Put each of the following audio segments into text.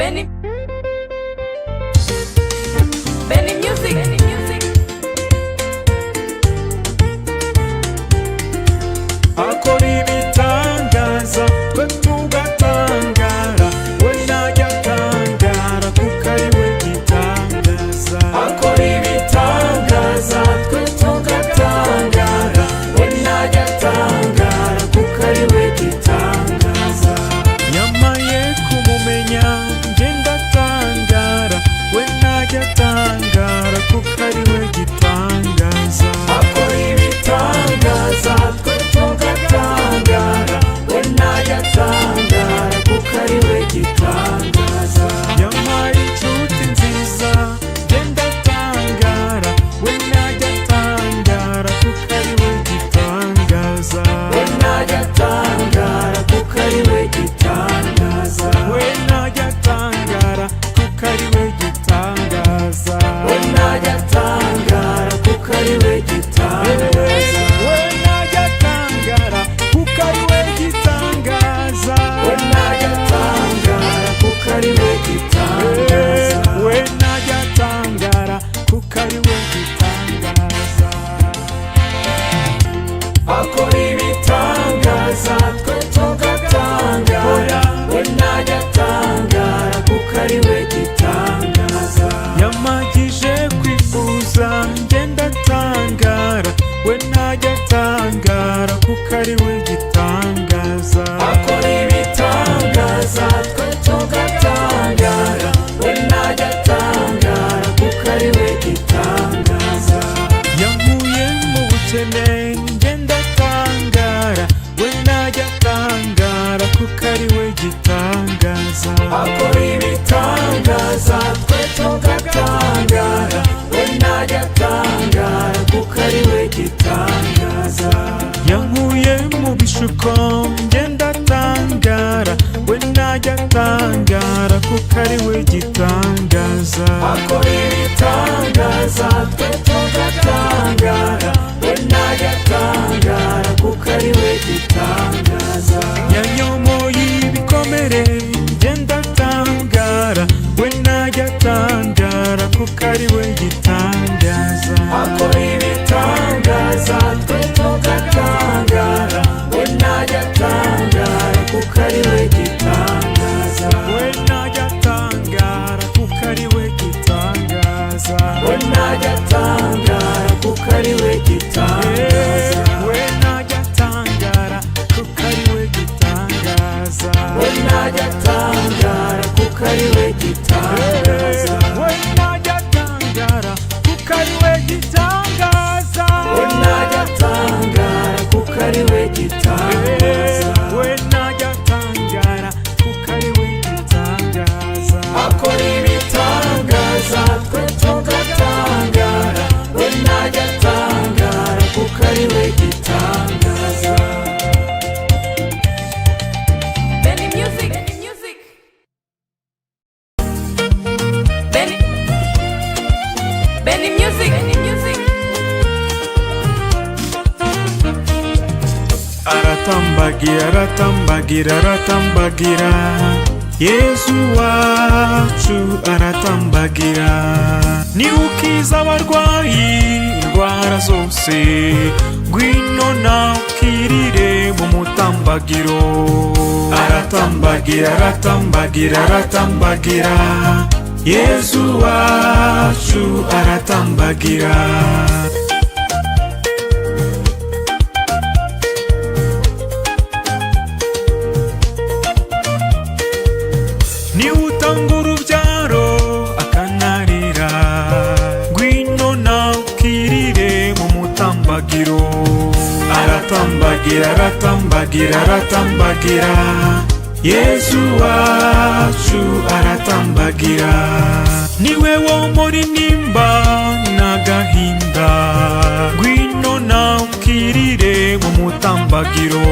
Benny Music. Akora ibitangaza twe tugatangara, we najya atangara kuko ari we gitangaza. Akora ibitangaza twe tugatangara, we najya atangara kuko ari we gitangaza. Nyamaye kumumenya njye ndatangara, we najya atangara kuko ari we gitangaza. Akora ibitangaza twe tugatangara, we najya atangara kuko ari we gitangaza. Yampaye inshuti nziza njye ndatangara, we najya atangara kuko ari we gitangaza. We najya atangara kuko ari we gitangaza. We najya atangara kuko ari we gitangaza. We najya atangara kuko ari we gitangaza. We najya atangara kuko ari we gitangaza. We najya atangara kuko ari we gitangaza. We najya atangara kuko ari we gitangaza. Akora ibitangaza twe tugatangara, we najya atangara kuko ari we gitangaza. Yamagije kwifuza njye ndatangara, we najya atangara kuko ari we gitangaza. Akora ibitangaza twe tugatangara, we najya atangara kuko ari we gitangaza. Yankuye mu bukene njye ndatangara, we najya atangara kuko ari we gitangaza. Akora ibitangaza twe tugatangara, we najya atangara kuko ari we gitangaza. Yankuye mu bishuko njye ndatangara, we najya atangara kuko ari we gitangaza. Akora ibitangaza twe tugatangara, we najya atangara kuko ari we gitangaza. Yanyomoye ibikomere njye ndatangara, we najya atangara kuko ari we gitangaza. Akora ibitangaza twe tugatangara, we najya atangara kuko ari we gitangaza. We najya atangara kuko ari we gitangaza. We najya atangara kuko ari we gitangaza. We najya atangara kuko ari we gitangaza. We najya atangara kuko ari we gitangaza. We najya atangara kuko ari we gitangaza. We najya atangara kuko ari we gitangaza. We najya atangara kuko ari we gitangaza. Akora ibitangaza twe tugatangara, we najya atangara kuko ari we gitangaza. Benny Music. Benny Music. Aratambagira, aratambagira, aratambagira, Yesu wacu aratambagira. Ni ukiza abarwayi indwara zose, ngwino nawe ukirire mu mutambagiro. Aratambagira, aratambagira, aratambagira, Yesu wacu aratambagira. Ni utanga urubyaro akanarira, ngwino nawe ukirire mu mutambagiro. Aratambagira, aratambagira, aratambagira, Yesu wacu aratambagira. Niwe womora intimba n'agahinda, ngwino nawe ukirire mu mutambagiro.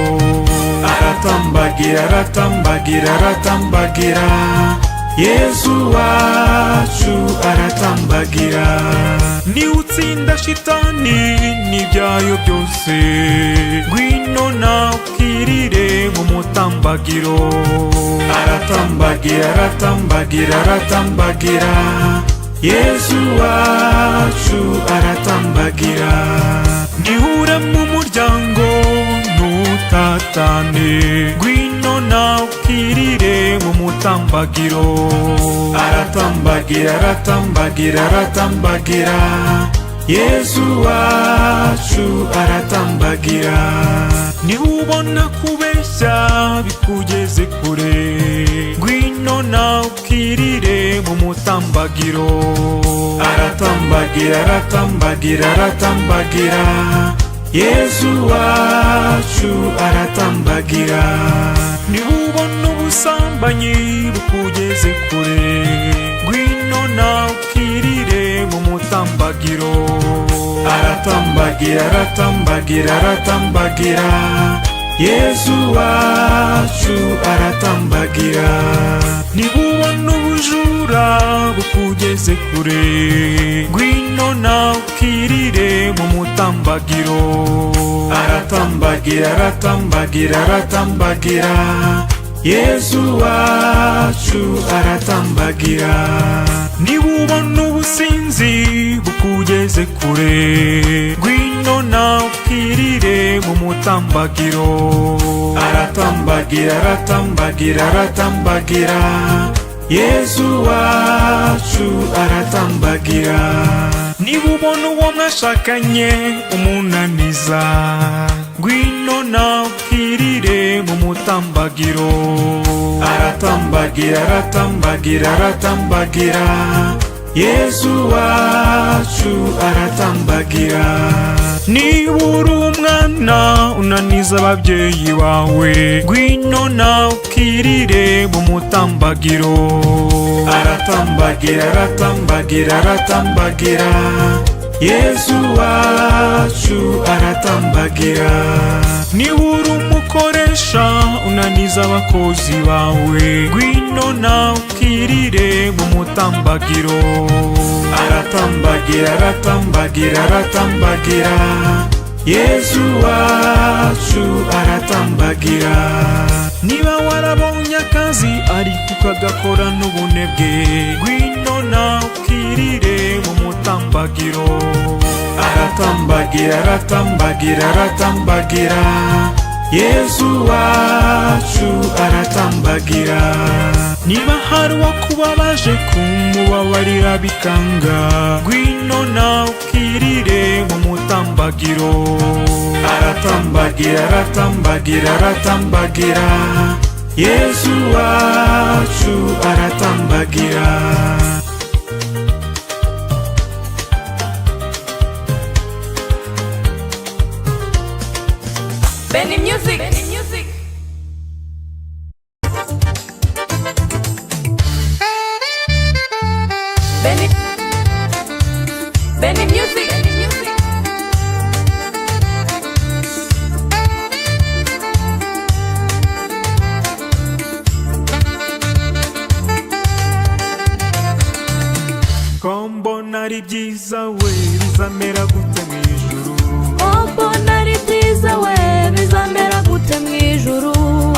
Aratambagira, aratambagira, aratambagira, Yesu wacu aratambagira. Ni utsinda shitani n'ibyayo byose, ngwino nawe ukirire mu mutambagiro. Aratambagira, aratambagira, aratambagira, Yesu wacu aratambagira. Nihure mu muryango nutatane, ngwino nawe ukirire mu mutambagiro. Aratambagira, aratambagira, aratambagira, Yesu wacu aratambagira. Nihubona kubeshya bikugeze kure, ngwino nawe ukirire mu mutambagiro. Aratambagira, aratambagira, aratambagira, Yesu wacu aratambagira. Nihubona ubusambanyi bukugeze kure, ngwino nawe ukirire mu mutambagiro. Aratambagira, aratambagira, aratambagira, Yesu wacu aratambagira. Nihubona ubujura bukugeze kure, ngwino nawe ukirire mu mutambagiro. Aratambagira, aratambagira, aratambagira, Yesu wacu aratambagira. Nihubona ubusinzi bukugeze kure, ngwino nawe ukirire mu mutambagiro. Aratambagira, aratambagira, aratambagira, Yesu wacu aratambagira. Nihubona uwo mwashakanye umunaniza, ngwino nawe ukirire mu mutambagiro. Aratambagira, aratambagira, aratambagira, Yesu wacu aratambagira. Niba uri umwana unaniza ababyeyi bawe, ngwino nawe ukirire mu mutambagiro. Aratambagira, aratambagira, aratambagira, Yesu wacu aratambagira. Niba uri umukoresha unaniza abakozi bawe, ngwino nawe ukirire mu mutambagiro. Aratambagira, aratambagira, aratambagira, Yesu wacu aratambagira. Niba warabonye akazi ariko ukagakora n'ubunebwe, ngwino nawe ukirire mu mutambagiro. Aratambagira, aratambagira, aratambagira, Yesu wacu aratambagira. Niba hari uwakubabaje kumubabarira bikanga, ngwino nawe ukirire mu mutambagiro. Aratambagira, aratambagira, aratambagira, Yesu wacu aratambagira. Benny Music. Benny Music. Benny. Benny Music. Benny Music. Kombona ari byiza we bizamera gute mu ijuru. Kombona ari byiza we bizamera gute mu ijuru.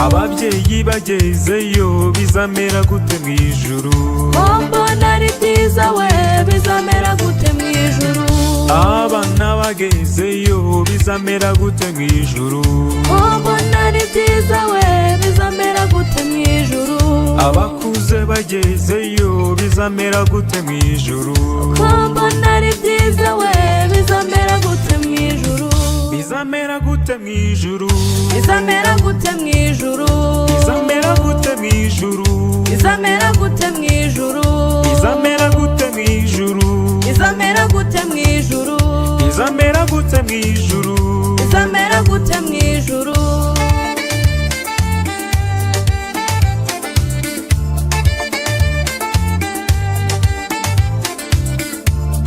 Ababyeyi bagezeyo bizamera gute mu ijuru. Kombona ari byiza we bizamera gute mu ijuru. Abana bagezeyo bizamera gute mu ijuru. Kombona ari byiza we bizamera gute mu ijuru. Abakuze bagezeyo bizamera gute mu ijuru. Kombona ari byiza we bizamera gute mu ijuru. Bizamera gute mu ijuru. Bizamera gute mu ijuru. Bizamera gute mu ijuru. Bizamera gute mu ijuru. Bizamera gute mu ijuru. Bizamera gute mu ijuru. Bizamera gute mu ijuru. Bizamera gute mu ijuru.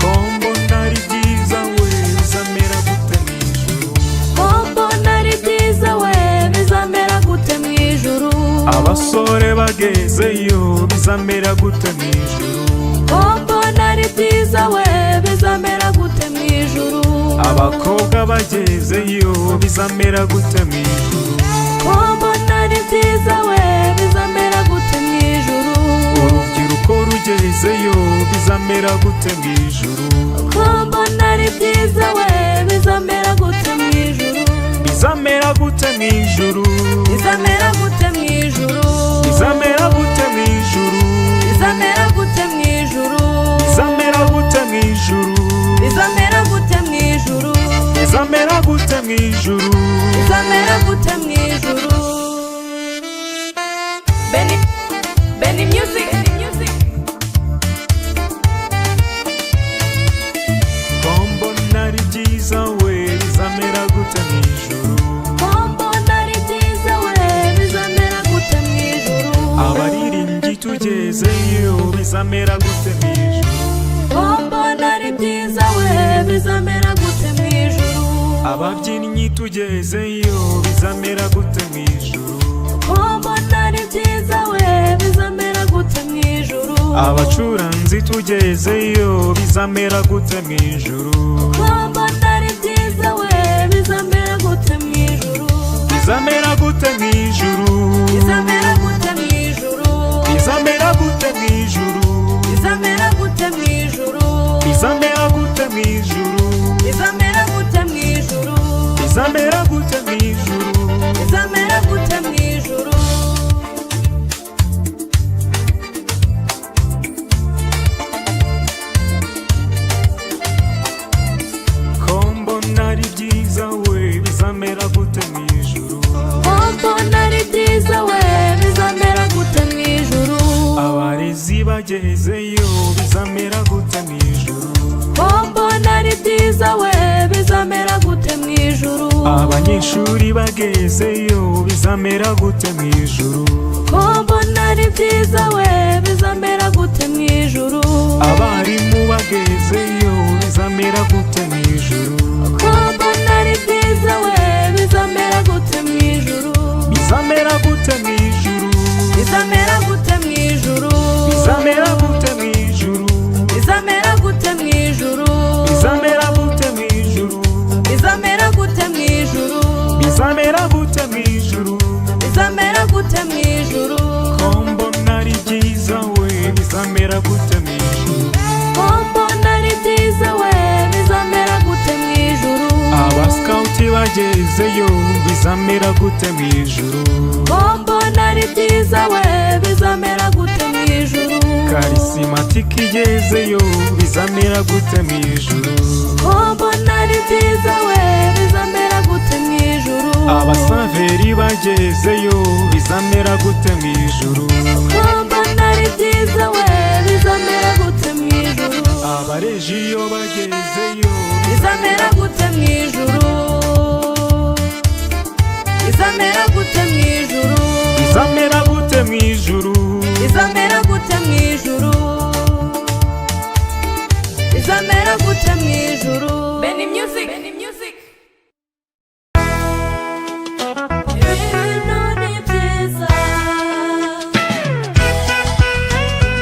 Kombona ari byiza we bizamera gute mu ijuru. Kombona ari byiza we bizamera gute mu ijuru. Abasore bagezeyo bizamera gute mu ijuru. Kombona ari byiza we bizamera gute mu ijuru. Abakobwa bagezeyo bizamera gute mu ijuru. Kombona ari bizamera gute mwijuru ko mbona ari byiza we bizamera gute mwijuru bizamera gute mwijuru bizamera gute mwijuru bizamera gute mwijuru bizamera gute mwijuru bizamera gute mwijuru bizamera gute mwijuru bizamera gute mwijuru bizamera gute mwijuru Benny Music Kombo nari byiza we bizamera gute mwijuru Kombo nari byiza we bizamera gute mwijuru abaririmbyi tugezeyo bizamera gute mwijuru Kombo nari byiza we bizamera gute mwijuru ababyinnyi tugezeyo bizamera gute mwijuru Kombo nari byiza we bizamera gute mwijuru abacuranzi tugezeyo bizamera gute mwijuru Kombo nari byiza we bizamera gute mwijuru bizamera gute mwijuru bizamera gute mwijuru bizamera gute mwijuru bizamera gute mwijuru bizamera gute mwijuru bizamera gute mwijuru bizamera gute mwijuru bizamera gute mwijuru Kombo nari byiza we bizamera gute mwijuru Kombo nari byiza we bizamera gute mwijuru abarezi bagezeyo bizamera gute mwijuru Kombo nari byiza we bizamera gute mwijuru abanyeshuri bagezeyo bizamera gute mwijuru Kombo nari byiza we bizamera gute mwijuru abarimu bagezeyo bizamera gute mwijuru Kombo nari byiza we bizamera gute mwijuru bizamera gute mwijuru bizamera gute mwijuru bizamera gute mwijuru bizamera gute mwijuru bizamera gute mwijuru bizamera gute mwijuru bizamera gute mwijuru bizamera gute mwijuru Kombo nari byiza we bizamera gute mwijuru Kombo nari byiza we bizamera gute mwijuru abasikawuti bagezeyo bizamera gute mwijuru Kombo nari byiza we bizamera gute mwijuru karisimatiki igezeyo bizamera gute mwijuru Kombo nari byiza we bizamera gute mwijuru abasaveri bagezeyo bizamera gute mwijuru Kombo nari byiza we bizamera gute mwijuru abarejiyo bagezeyo bizamera gute mwijuru bizamera gute mwijuru bizamera gute mwijuru bizamera gute mwijuru bizamera gute mwijuru Benny Music ibintu ni byiza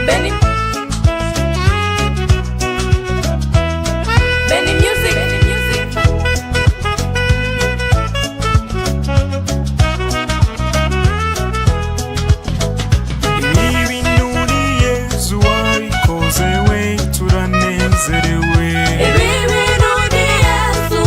Benny Music ibintu ni Yesu wabikoze we turanezerewe ibi bintu ni Yesu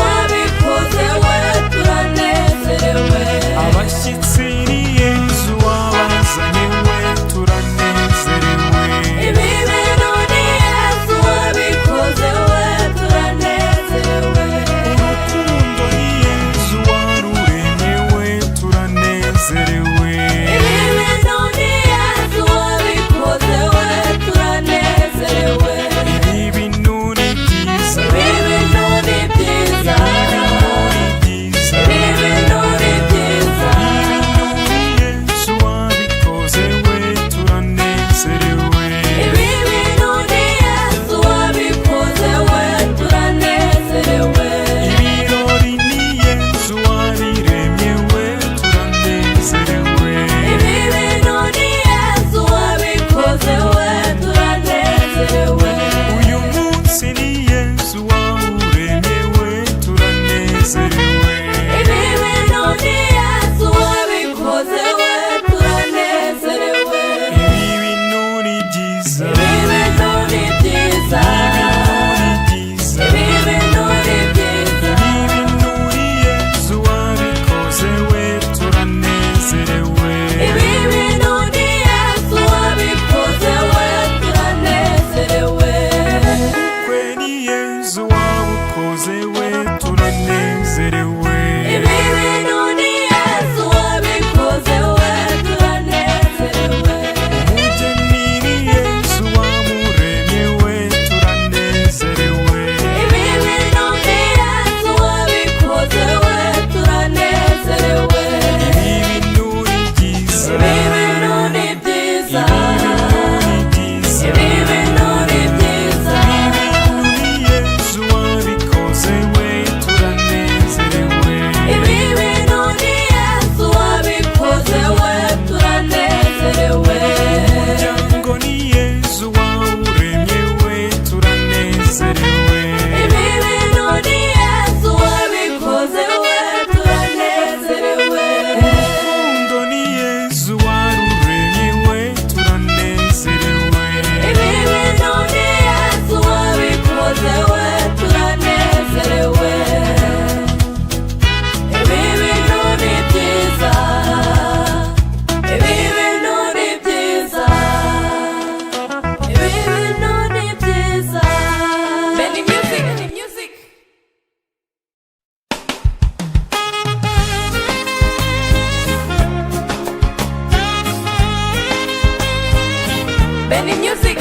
Benny Music.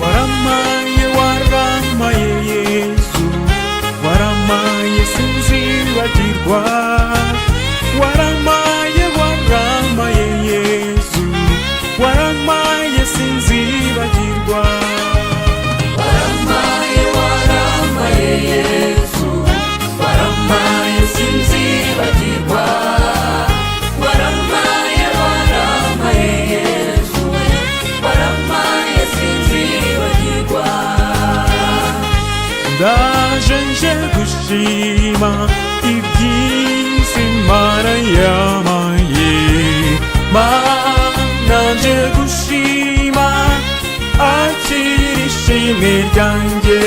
waramaye waramaye Yesu waramaye sinzibagirwa waramaye waramaye Yesu waramaye sinzibagirwa Waramaye waramaye Yesu waramaye sinzibagirwa waramaye waramaye Yesu waramaye sinzibagirwa ndaje nje gushima ibyiza Imana yamaye Mana nje gushima akira ishimwe ryanjye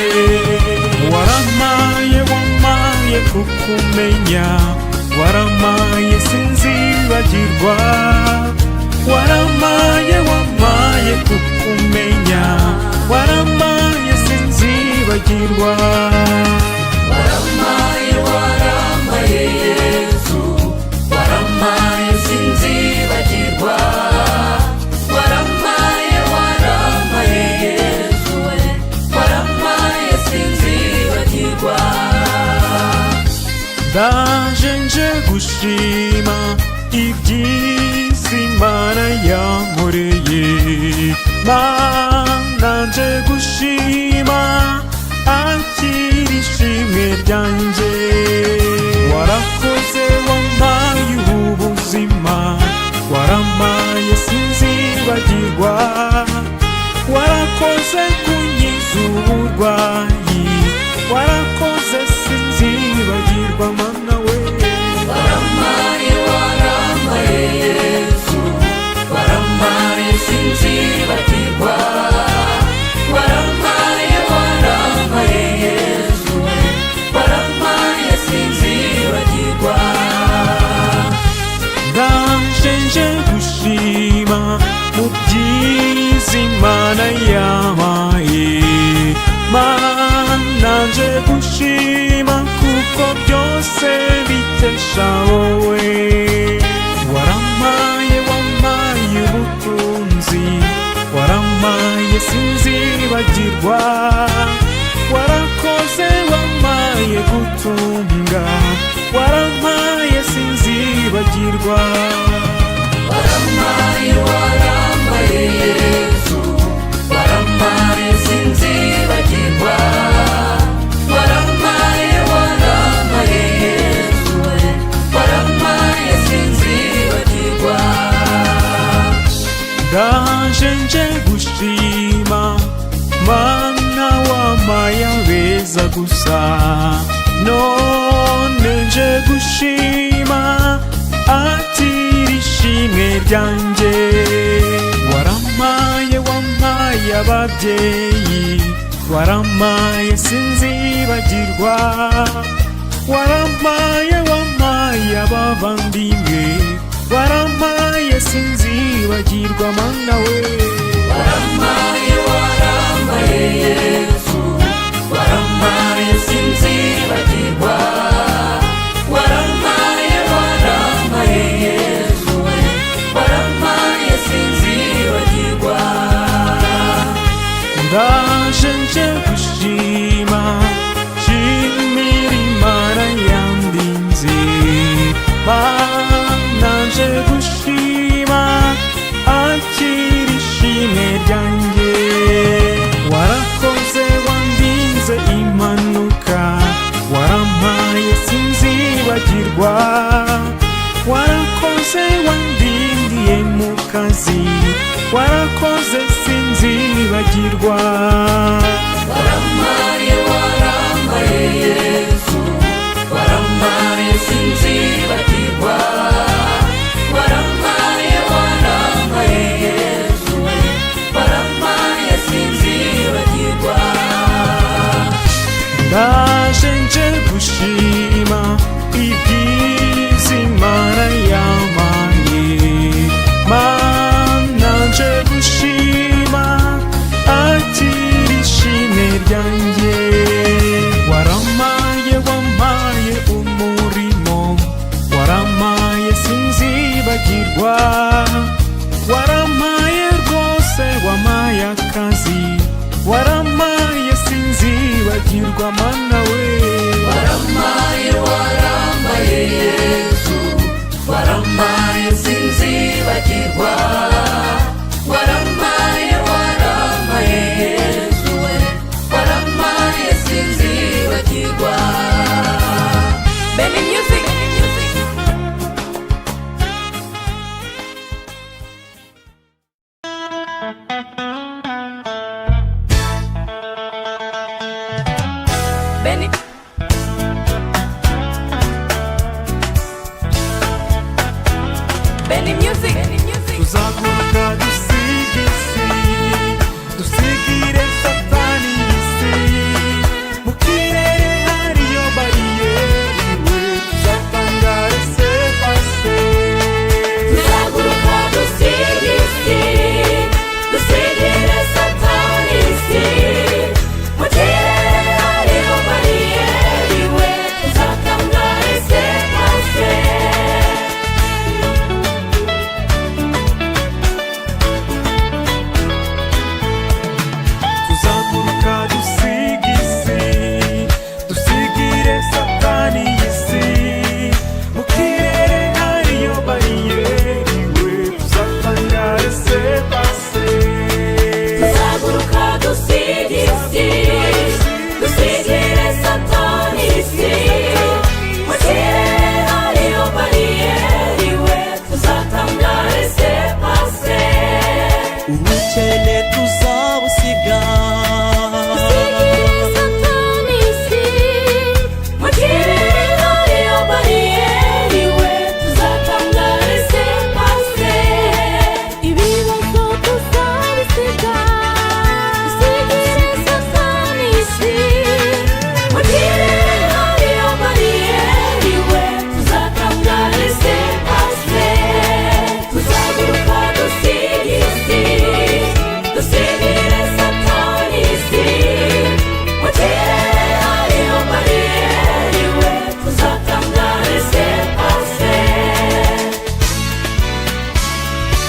waramaye wamaye kukumenya waramaye sinzibagirwa waramaye wamaye kukumenya waramaye sinzibagirwa waramaye waramaye Yesu waramaye sinzibagirwa waramaye waramaye Yesu waramaye sinzibagirwa ndaje nje gushima ibyiza Imana yankoreye Mana nje gushima akira ishimwe ryanjye warakoze wampaye ubuzima waramaye sinzibagirwa warakoze kunkiza uburwayi warakoze sinzibagirwa Mana we waramaye waramaye Yesu waramaye sinzibagirwa waramaye waramaye Yesu waramaye sinzibagirwa ndaje nje gushima mu byiza Imana yampaye Mana nje gushima kuko byose bikesha wowe waramaye wamaye ubutunzi waramaye sinzibagirwa warakoze wamaye gutunga waramaye sinzibagirwa waramaye waramaye Yesu waramaye sinzibagirwa waramaye waramaye Yesu waramaye sinzibagirwa ndaje nje gushima Mana wamaye abeza gusa none nje gushima akira ishimwe ryanjye waramaye wamaye ababyeyi waramaye sinzibagirwa waramaye wamaye abavandimwe waramaye sinzibagirwa Mana we waramaye waramaye Yesu waramaye sinzibagirwa waramaye waramaye Yesu waramaye sinzibagirwa ndaje nje gushima shimira Imana yandinze Mana nje gushima akira ishimwe ryanjye warakoze wandinze impanuka waramaye sinzibagirwa warakoze wandindiye mu kazi warakoze sinzibagirwa waramaye waramaye Yesu waramaye sinzibagirwa waramaye waramaye Yesu waramaye sinzibagirwa ndaje nje gushima ibyiza Imana yampaye Mana nje gushima akira ishimwe ryanjye waramaye wamaye kwibagirwa mana we. waramaye waramaye Yesu, waramaye sinzibagirwa. waramaye waramaye Yesu we, waramaye sinzibagirwa. Benny Music. Benny. Benny Music. Tuzaguruka dusige isi, dusigire satani isi. Mu kirere hariyo bariyeri we, tuzatangara se pase. Tuzaguruka dusige isi, dusigire satani isi. Mu kirere hariyo bariyeri we, tuzatangara se pase. Tuzaguruka dusige isi, dusigire satani isi. Mu kirere hariyo bariyeri we, tuzatangara se pase. Tuzaguruka dusige isi, dusigire satani isi. Mu kirere hariyo bariyeri we, tuzatangara se pase. ubukene tuzabusiga, Dusigire satani isi. Mu kirere hariyo bariyeri we, tuzatangara se pase. Ibibazo tuzabisiga, dusigire satani isi. Mu kirere hariyo bariyeri we, tuzatangara se pase. Tuzaguruka dusige isi, dusigire satani isi. Mu kirere hariyo bariyeri we, tuzatangara se pase.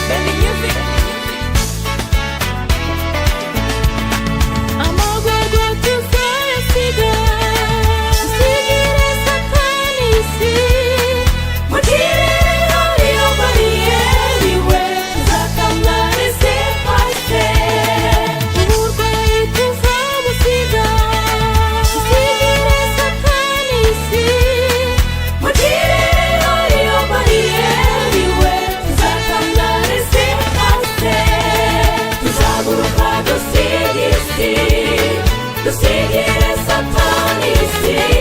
Benny Music. Amagorwa tuzayasiga, dusigire satani isi. Mu kirere hariyo bariyeri we, tuzatangara se pase. Uburwayi tuzabusiga, dusigire satani isi. Mu kirere hariyo bariyeri we, tuzatangara se pase. Tuzaguruka dusige isi, dusigire satani isi.